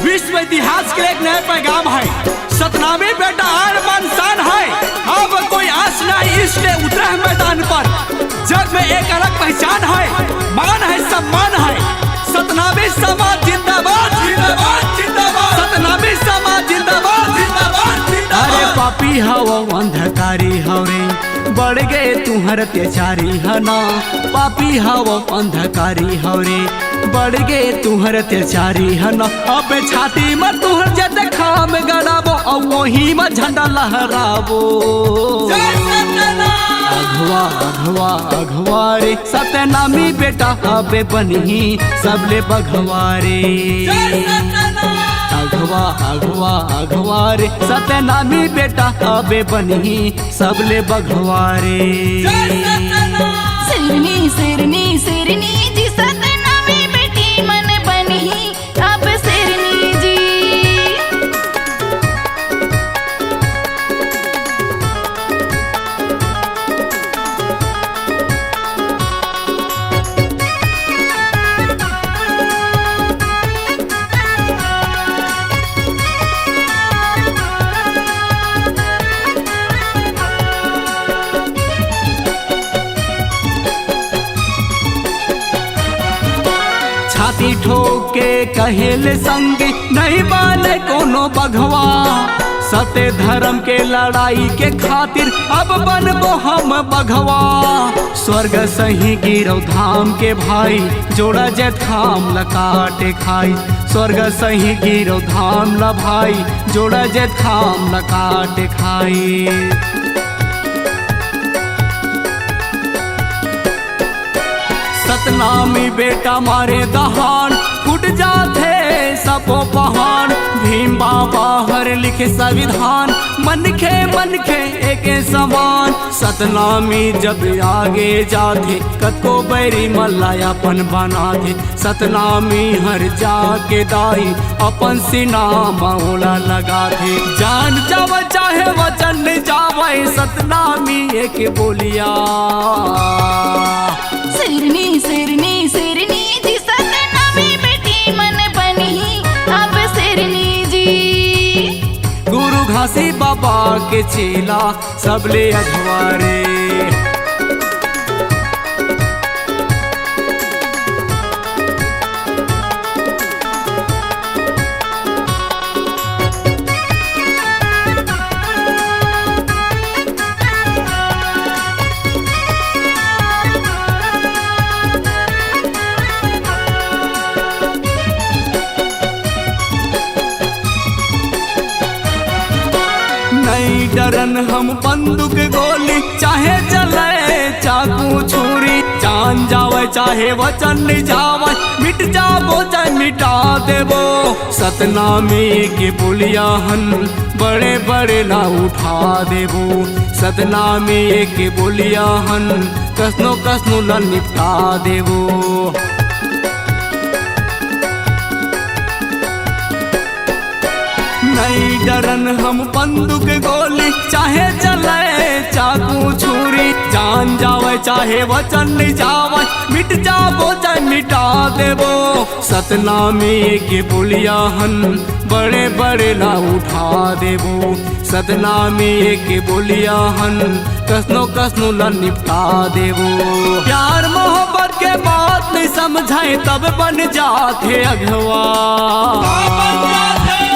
विश्व इतिहास के एक नया पैगाम है। सतनामी बेटा आन शान है, अब कोई आस नहीं इसलिए उतरा है मैदान पर। जग में एक अलग पहचान है, मान है सम्मान है। सतनामी समाज जिंदाबाद जिंदाबाद जिंदाबाद, सतनामी समाज जिंदाबाद जिंदाबाद जिंदाबाद। अरे पापी हवा अंधकारी हवरे, बढ़ गए तुहर अत्याचारी है ना। पापी हवा अंधकारी हवरे, बढ़ गए तुहर अत्याचारी है ना। अब छाती में तुहर जद खाम गड़ाबो और वही में झंडा लहराबो। अघवा अघवा अघवा रे सतनामी बेटा अबे बनी सबले बघवा रे। अघवा अघवा अघवा रे सतनामी बेटा अबे बनी सबले बघवा रे। सिरनी सिरनी सिरनी जी सतनामी बेटी मन बनी अब सिरनी जी। छाती ठोक के कहेले संग नहीं बाने कोनो बघवा। सत्य धर्म के लड़ाई के खातिर अब बनबो हम बघवा। स्वर्ग सही गिरौ धाम के भाई, जोड़ा जे थाम लकाटे खाई। स्वर्ग सही गिरौ धाम ल भाई, जोड़ा जे थाम लकाटे खाई। सतनामी बेटा मारे दहान, फुट जाते सबो पहान। भीम बाबा हर लिखे संविधान, मन खे एक समान। सतनामी जब आगे जाते कतो बैरी मल्लायापन बनाते। सतनामी हर जाके दाई अपन सीना मौला लगाते। जान जाव चाहे वचन जावे सतनामी एक बोलिया। सिरनी सिरनी सिरनी जी सतनामी बेटी मन बनी अब सिरनी जी। गुरु घासी बाबा के चेला सबले अघवारे। नहीं डरन हम बंदूक गोली, चाहे चले चाकू छुरी। जान जावे चाहे वचन जावे, मिट जाबो चाहे मिटा देबो। सतनामी के बुलियाहन बड़े बड़े ना उठा देबो। सतनामी के बुलियाहन कसनो कसनो ला निपटा देबो। नहीं डरन हम बंदूक गोली, चाहे चले चाकू छुरी। जान जावे चाहे वचन जावे, मिट जाबो चाहे मिटा देबो। सतनामी के बुलियाहन बड़े बड़े ना उठा देबो। सतनामी के बुलियाहन कसनो कसनो ला निपटा देबो। प्यार मोहब्बत के बात नहीं समझाए तब बन जाते अघवा।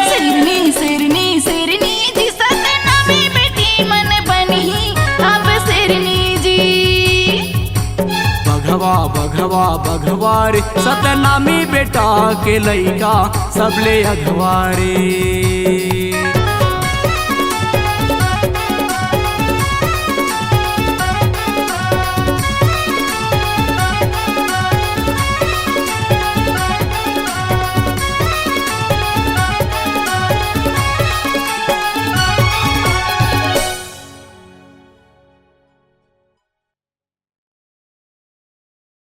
सिरनी सिरनी सिरनी जी सतनामी बेटी मन बनी अब सिरनी जी। बघवा बघवा बघवा रे सतनामी बेटा के लइका सबले अघवा रे।